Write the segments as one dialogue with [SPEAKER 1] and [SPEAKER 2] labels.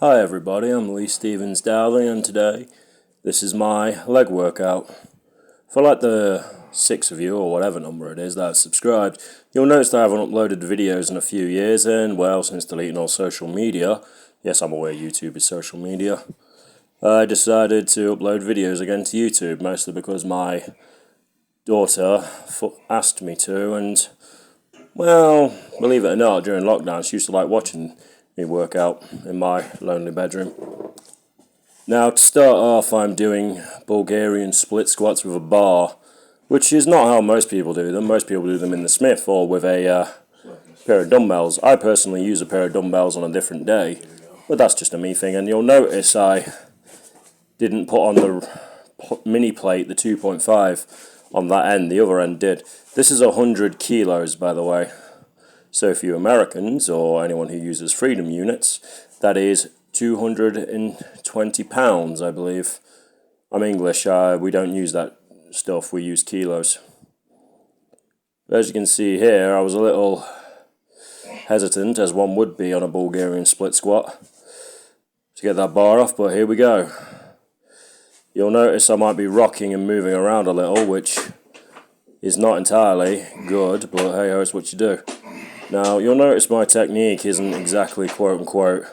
[SPEAKER 1] Hi everybody, I'm Lee Stevens Dowling, and today this is my leg workout. For like the 6 of you, or whatever number it is, that have subscribed, you'll notice that I haven't uploaded videos in a few years, and well, since deleting all social media, yes, I'm aware YouTube is social media, I decided to upload videos again to YouTube, mostly because my daughter asked me to, and well, believe it or not, during lockdown she used to like watching me work out in my lonely bedroom. Now, to start off, I'm doing Bulgarian split squats with a bar, which is not how most people do them. Most people do them in the Smith or with a pair of dumbbells. I personally use a pair of dumbbells on a different day, but that's just a me thing. And you'll notice I didn't put on the mini plate, the 2.5, on that end. The other end did. This is 100 kilos, by the way. So for you Americans, or anyone who uses freedom units, that is 220 pounds, I believe. I'm English, we don't use that stuff, we use kilos. As you can see here, I was a little hesitant, as one would be on a Bulgarian split squat, to get that bar off, but here we go. You'll notice I might be rocking and moving around a little, which is not entirely good, but hey ho, it's what you do. Now, you'll notice my technique isn't exactly quote-unquote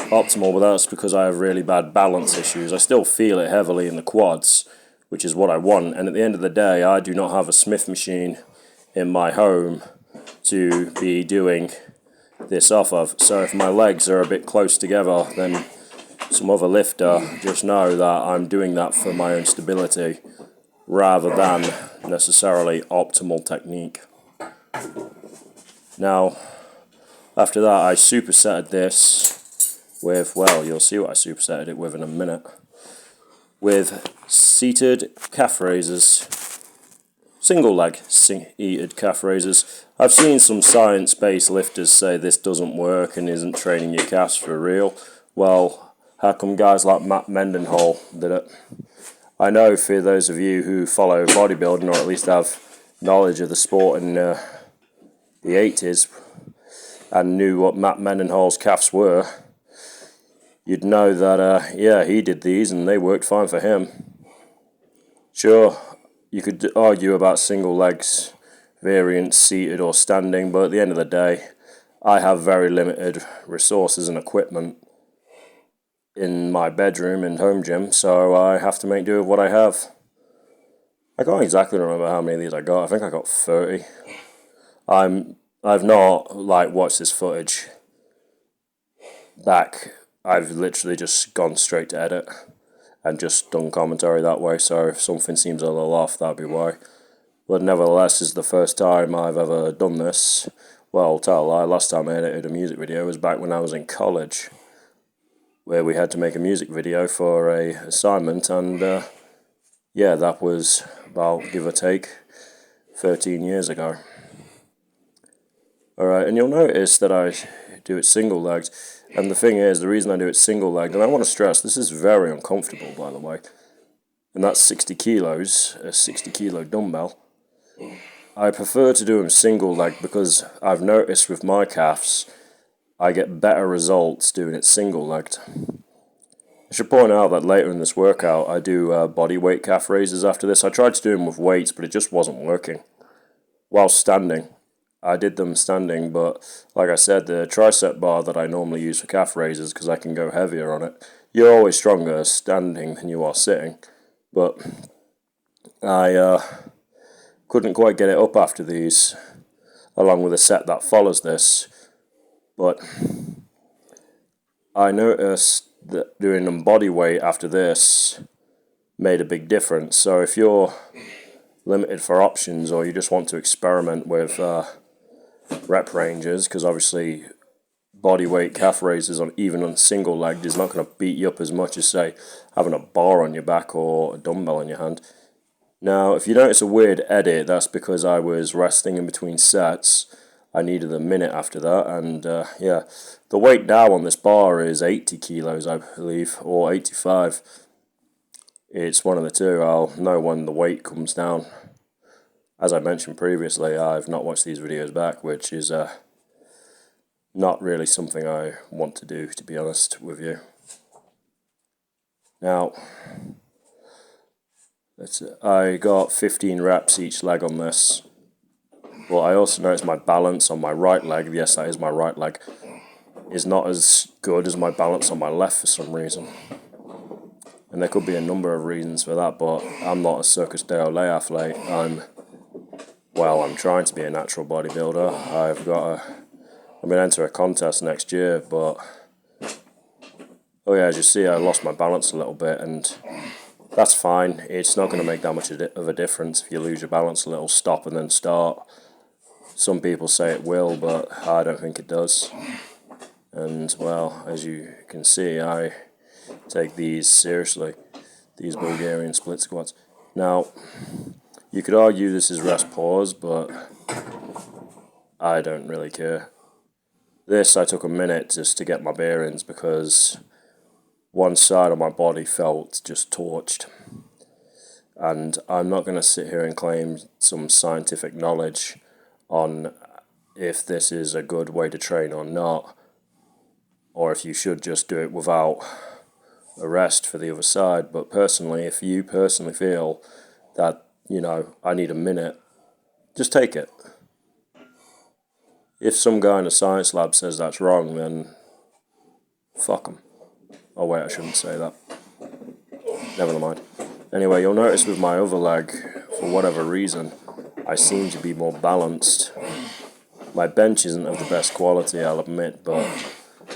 [SPEAKER 1] optimal, but that's because I have really bad balance issues. I still feel it heavily in the quads, which is what I want, and at the end of the day, I do not have a Smith machine in my home to be doing this off of. So if my legs are a bit close together, then some other lifter, just know that I'm doing that for my own stability, rather than necessarily optimal technique. Now, after that, I supersetted this with, well, you'll see what I supersetted it with in a minute, with seated calf raises, single leg seated calf raises. I've seen some science-based lifters say this doesn't work and isn't training your calves for real. Well, how come guys like Matt Mendenhall did it? I know for those of you who follow bodybuilding, or at least have knowledge of the sport in the 80s, and knew what Matt Mendenhall's calves were, you'd know that, yeah, he did these and they worked fine for him. Sure, you could argue about single legs, variants, seated or standing, but at the end of the day, I have very limited resources and equipment in my bedroom and home gym, so I have to make do with what I have. I can't exactly remember how many of these I got. I think I got 30. I've not watched this footage back. I've literally just gone straight to edit and just done commentary that way, so if something seems a little off, that'd be why. But nevertheless, this is the first time I've ever done this. Well, tell a lie, last time I edited a music video was back when I was in college, where we had to make a music video for a assignment, and yeah, that was about, give or take, 13 years ago. Alright, and you'll notice that I do it single-legged, and the thing is, the reason I do it single-legged, and I want to stress, this is very uncomfortable, by the way, and that's 60 kilos, a 60-kilo dumbbell. I prefer to do them single-legged because I've noticed with my calves, I get better results doing it single-legged. I should point out that later in this workout, I do bodyweight calf raises after this. I tried to do them with weights, but it just wasn't working while standing. I did them standing, but like I said, the tricep bar that I normally use for calf raises, because I can go heavier on it, you're always stronger standing than you are sitting, but I couldn't quite get it up after these, along with a set that follows this, but I noticed that doing them body weight after this made a big difference. So if you're limited for options, or you just want to experiment with rep ranges, because obviously body weight calf raises even on single legged is not going to beat you up as much as, say, having a bar on your back or a dumbbell in your hand. Now, if you notice a weird edit, that's because I was resting in between sets. I needed a minute after that, and yeah, the weight now on this bar is 80 kilos, I believe, or 85. It's one of the two. I'll know when the weight comes down. As I mentioned previously, I've not watched these videos back, which is not really something I want to do, to be honest with you. Now, I got 15 reps each leg on this, but I also noticed my balance on my right leg, yes that is my right leg, is not as good as my balance on my left for some reason. And there could be a number of reasons for that, but I'm not a Circus de Olay athlete. I'm trying to be a natural bodybuilder. I'm going to enter a contest next year, but oh yeah, as you see, I lost my balance a little bit, and that's fine. It's not going to make that much of a difference if you lose your balance a little. Stop and then start. Some people say it will, but I don't think it does. And well, as you can see, I take these seriously, these Bulgarian split squats. Now, you could argue this is rest pause, but I don't really care. This I took a minute just to get my bearings because one side of my body felt just torched. And I'm not going to sit here and claim some scientific knowledge on if this is a good way to train or not, or if you should just do it without a rest for the other side. But personally, if you personally feel that, I need a minute, just take it. If some guy in a science lab says that's wrong, then fuck him. Oh wait, I shouldn't say that. Never mind. Anyway, you'll notice with my other leg, for whatever reason, I seem to be more balanced. My bench isn't of the best quality, I'll admit, but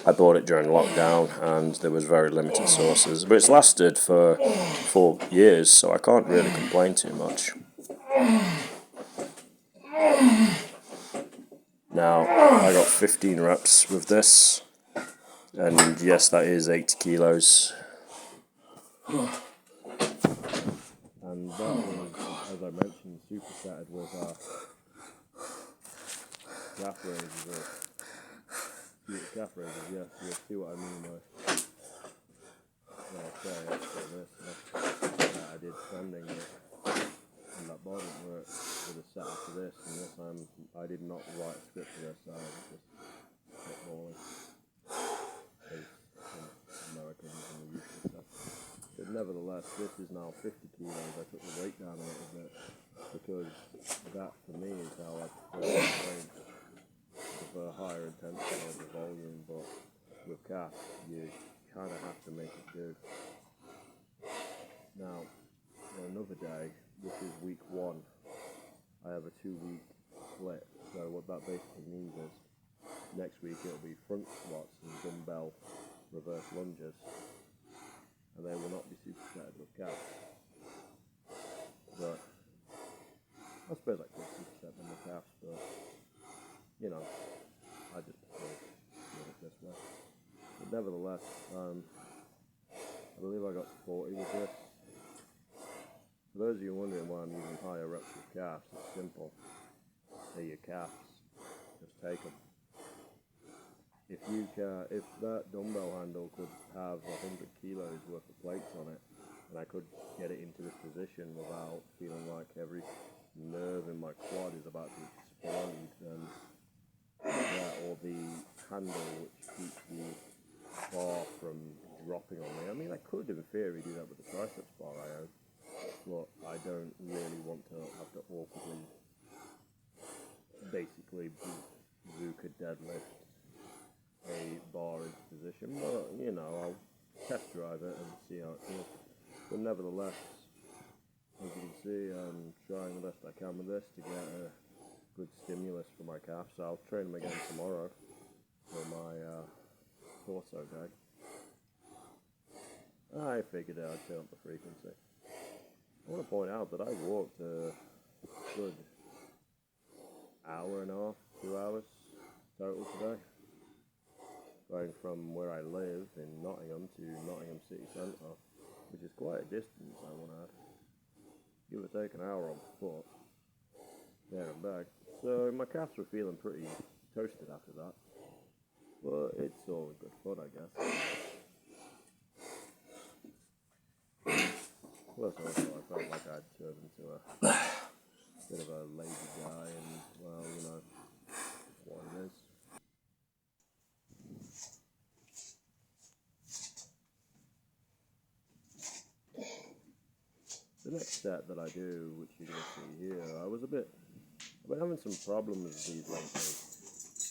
[SPEAKER 1] I bought it during lockdown and there was very limited sources. But it's lasted for 4 years, so I can't really complain too much. Now, I got 15 reps with this, and yes, that is 80 kilos. And that was, as I mentioned, supersetted with calf raises. Calf raises, yes, you'll see what I mean by I did standing and that body work with a setup for this, and this I did not write a script for this, I just kept balling. Americans and the usual stuff. But nevertheless, this is now 50 kilos. I took the weight down a little bit because that for me is how I prefer to train. With a higher intensity of the volume, but with calf you kind of have to make it do. Now, on another day, this is week 1, I have a 2-week split. So what that basically means is next week it'll be front squats and dumbbell reverse lunges, and they will not be supersetted with calf. But I suppose I could superset them with calves, but I just prefer to do it this way. But nevertheless, I believe I got 40 with this. For those of you wondering why I'm using higher reps with calves, it's simple. They're your calves. Just take them. If that dumbbell handle could have 100 kilos worth of plates on it, and I could get it into this position without feeling like every nerve in my quad is about to explode, then that, or the handle which keeps the bar from dropping on me. I mean, I could in theory do that with the triceps bar I own, but I don't really want to have to awkwardly basically Zuka deadlift a bar into position. But I'll test drive it and see how it feels. But nevertheless, as you can see, I'm trying the best I can with this to get a good stimulus for my calves. So I'll train them again tomorrow for my torso day. I figured I'd turn up the frequency. I want to point out that I walked a good hour and a half, 2 hours total today, going from where I live in Nottingham to Nottingham City Centre, which is quite a distance, I want to add. Give or take an hour on foot, there and back. So my calves were feeling pretty toasted after that, but it's all good fun, I guess. Plus also I felt like I'd turned into a bit of a lazy guy, and well, what it is. the next set that I do, which you're going to see here, I've been having some problems with these lately.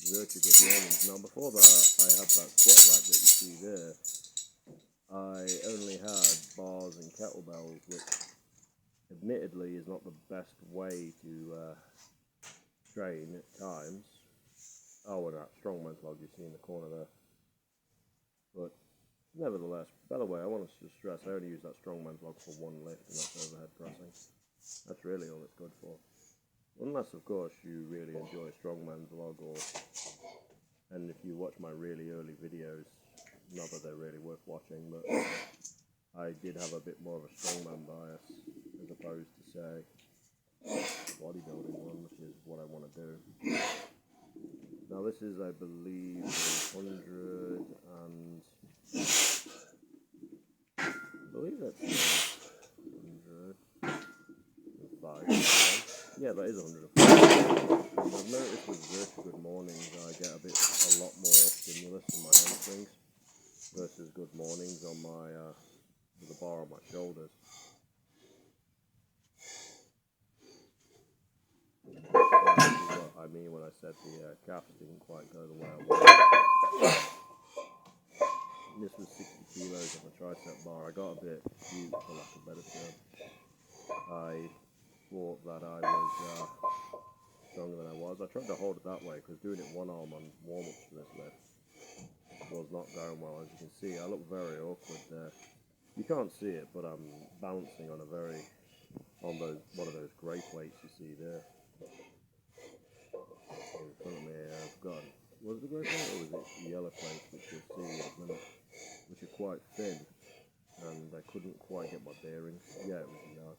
[SPEAKER 1] Virtually good mornings. Now before that, I had that squat rack that you see there. I only had bars and kettlebells, which admittedly is not the best way to train at times. Oh, and that strongman's log you see in the corner there. But nevertheless, by the way, I want to stress I only use that strongman's log for one lift, and that's overhead pressing. That's really all it's good for. Unless, of course, you really enjoy strongman's log, and if you watch my really early videos, not that they're really worth watching, but I did have a bit more of a strongman bias as opposed to, say, bodybuilding one, which is what I want to do. Now this is, I believe, 100 and... I believe that's 105. Yeah, that is 105. And I've noticed with virtual good mornings I get a lot more stimulus in my hamstrings versus good mornings on my with the bar on my shoulders. This is what I mean when I said the calves didn't quite go the way I wanted. This was 60 kilos on the tricep bar. I got a bit cute, for lack of a better term. I thought that I was stronger than I was. I tried to hold it that way because doing it one arm on warm-ups for this lift was not going well. As you can see, I look very awkward there. You can't see it, but I'm bouncing on one of those grey plates you see there. In front of me, I've got, was it a grey plate or was it yellow plates, which you'll see in a minute, which are quite thin, and I couldn't quite get my bearings. Yeah, it was yellow.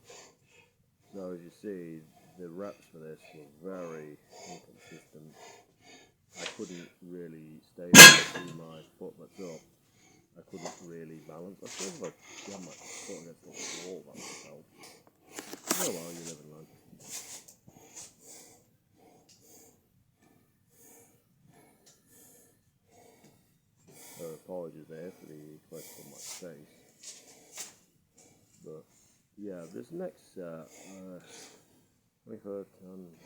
[SPEAKER 1] So as you see, the reps for this were very inconsistent. I couldn't really stay with my foot that's up. I couldn't really balance. I suppose if I jammed my foot against the wall, that would help. Oh well, you live and learn. So apologies there for the clip on my face. But yeah, this next set, 25, 10,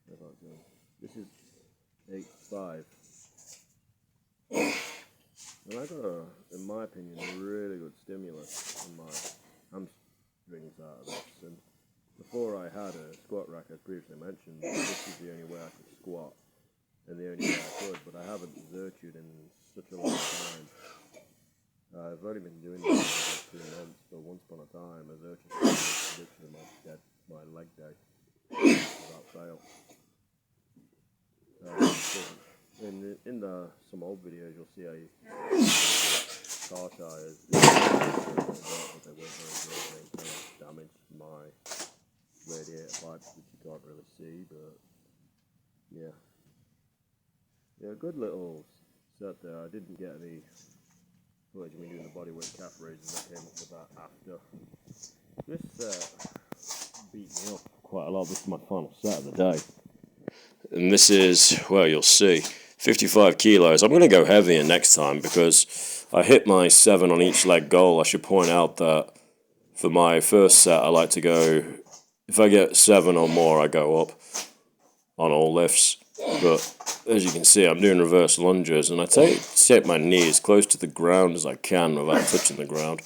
[SPEAKER 1] 15, this is 8-5. And I got in my opinion, a really good stimulus in my hamstrings out of this. And before I had a squat rack, as previously mentioned, this is the only way I could squat and the only way I could, but I haven't exerted in such a long time. I've only been doing this for 2 months, but once upon a time, I exerted literally my leg day without fail. In some old videos, you'll see I car tires, but they weren't very good. They kind of damaged my radiator pipes, which you can't really see, but yeah, good little set there. I didn't get any footage of me doing the bodyweight calf raises. I came up with that after. This beat me up quite a lot. This is my final set of the day. And this is, well, you'll see, 55 kilos. I'm going to go heavier next time because I hit my 7 on each leg goal. I should point out that for my first set, I like to go, if I get 7 or more, I go up on all lifts. But as you can see, I'm doing reverse lunges, and I take my knee as close to the ground as I can without touching the ground.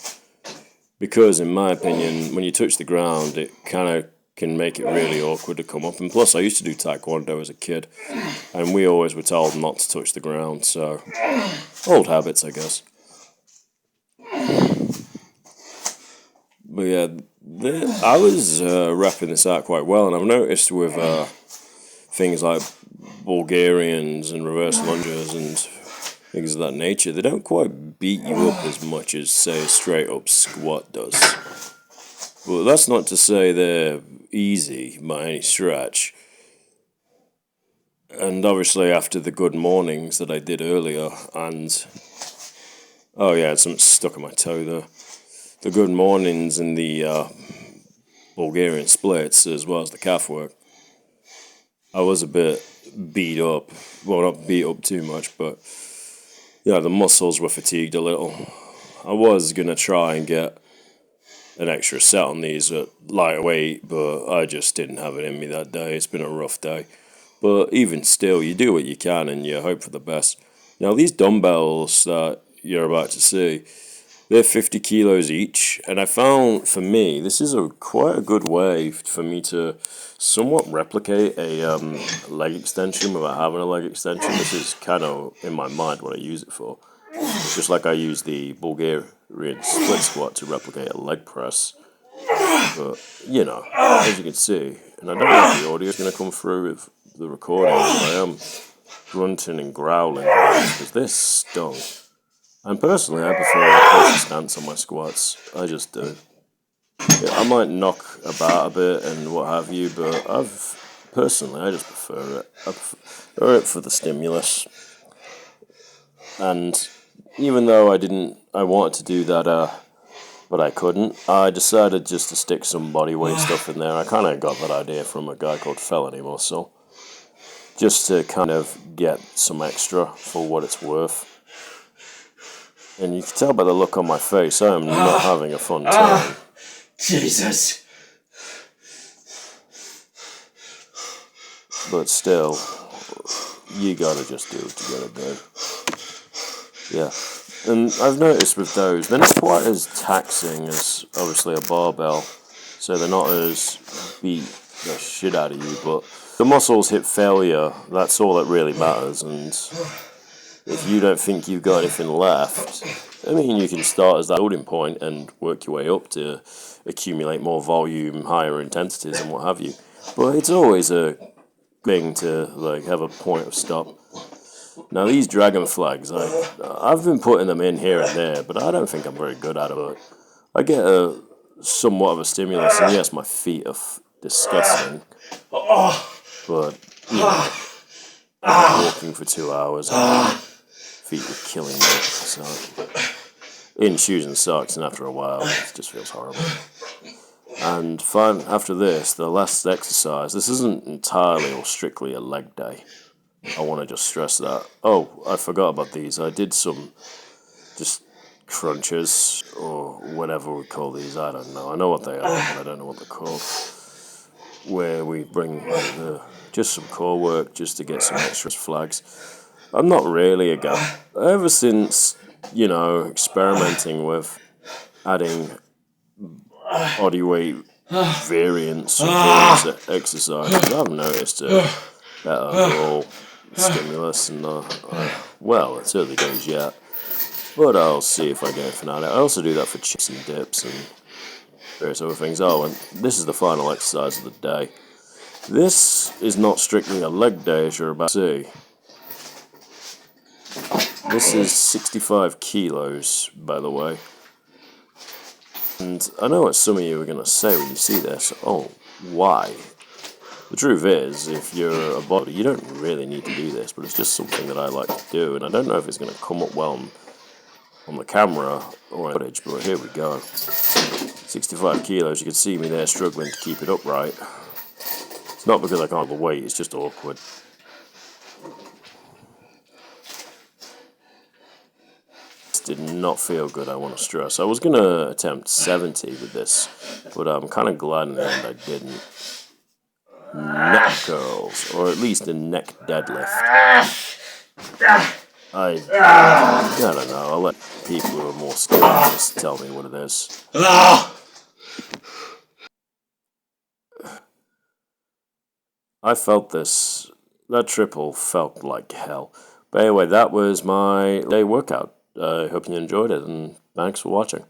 [SPEAKER 1] Because, in my opinion, when you touch the ground, it kind of can make it really awkward to come up. And plus, I used to do taekwondo as a kid, and we always were told not to touch the ground, so old habits, I guess. But yeah, I was repping this out quite well, and I've noticed with things like Bulgarians and reverse lunges and things of that nature, they don't quite beat you up as much as, say, a straight-up squat does. But that's not to say they're easy by any stretch. And obviously after the good mornings that I did earlier, and oh yeah, something stuck in my toe there. The good mornings and the Bulgarian splits, as well as the calf work, I was a bit beat up. Well, not beat up too much, but yeah, the muscles were fatigued a little. I was gonna try and get an extra set on these at lighter weight, but I just didn't have it in me that day. It's been a rough day. But even still, you do what you can and you hope for the best. Now, these dumbbells that you're about to see, they're 50 kilos each, and I found, for me, this is quite a good way for me to somewhat replicate a leg extension without having a leg extension. This is kind of, in my mind, what I use it for. Just like I use the Bulgarian split squat to replicate a leg press. But, you know, as you can see, and I don't know if the audio is going to come through with the recording, but I am grunting and growling because this stung. And personally, I prefer a closer stance on my squats. I just do. Yeah, I might knock about a bit and what have you, but I just prefer it. I prefer it for the stimulus. And even though I wanted to do that, but I couldn't, I decided just to stick some bodyweight stuff in there. I kind of got that idea from a guy called Felony Muscle, just to kind of get some extra for what it's worth. And you can tell by the look on my face, I am not having a fun time.
[SPEAKER 2] Jesus.
[SPEAKER 1] But still, you gotta just do what you gotta do. Yeah. And I've noticed with those, they're not quite as taxing as, obviously, a barbell. So they're not as beat the shit out of you, but the muscles hit failure, that's all that really matters. And if you don't think you've got anything left, I mean, you can start as that building point and work your way up to accumulate more volume, higher intensities, and what have you. But it's always a thing to like have a point of stop. Now these dragon flags, I've been putting them in here and there, but I don't think I'm very good at it. I get somewhat of a stimulus, and yes, my feet are disgusting. But you know, walking for 2 hours, feet were killing me. So in shoes and socks, and after a while, it just feels horrible. And after this, the last exercise, this isn't entirely or strictly a leg day. I want to just stress that. Oh, I forgot about these. I did some just crunches, or whatever we call these. I don't know. I know what they are, but I don't know what they're called. Where we bring just some core work just to get some extra flags. I'm not really a guy. Ever since, experimenting with adding body weight variants of various exercises, I've noticed a better overall stimulus, and well, it's early days yet, but I'll see if I get anything out of it. I also do that for chips and dips and various other things. Oh, and this is the final exercise of the day. This is not strictly a leg day, as you're about to see. This is 65 kilos, by the way. And I know what some of you are going to say when you see this. Oh, why? The truth is, if you're a body, you don't really need to do this, but it's just something that I like to do, and I don't know if it's going to come up well on the camera or footage, but here we go. 65 kilos, you can see me there struggling to keep it upright. It's not because I can't hold the weight, it's just awkward. This did not feel good, I want to stress. I was going to attempt 70 with this, but I'm kind of glad in the end I didn't. Neck curls, or at least a neck deadlift. I don't know, I'll let people who are more skilled at this tell me what it is. I felt that triple felt like hell. But anyway, that was my day workout. I hope you enjoyed it, and thanks for watching.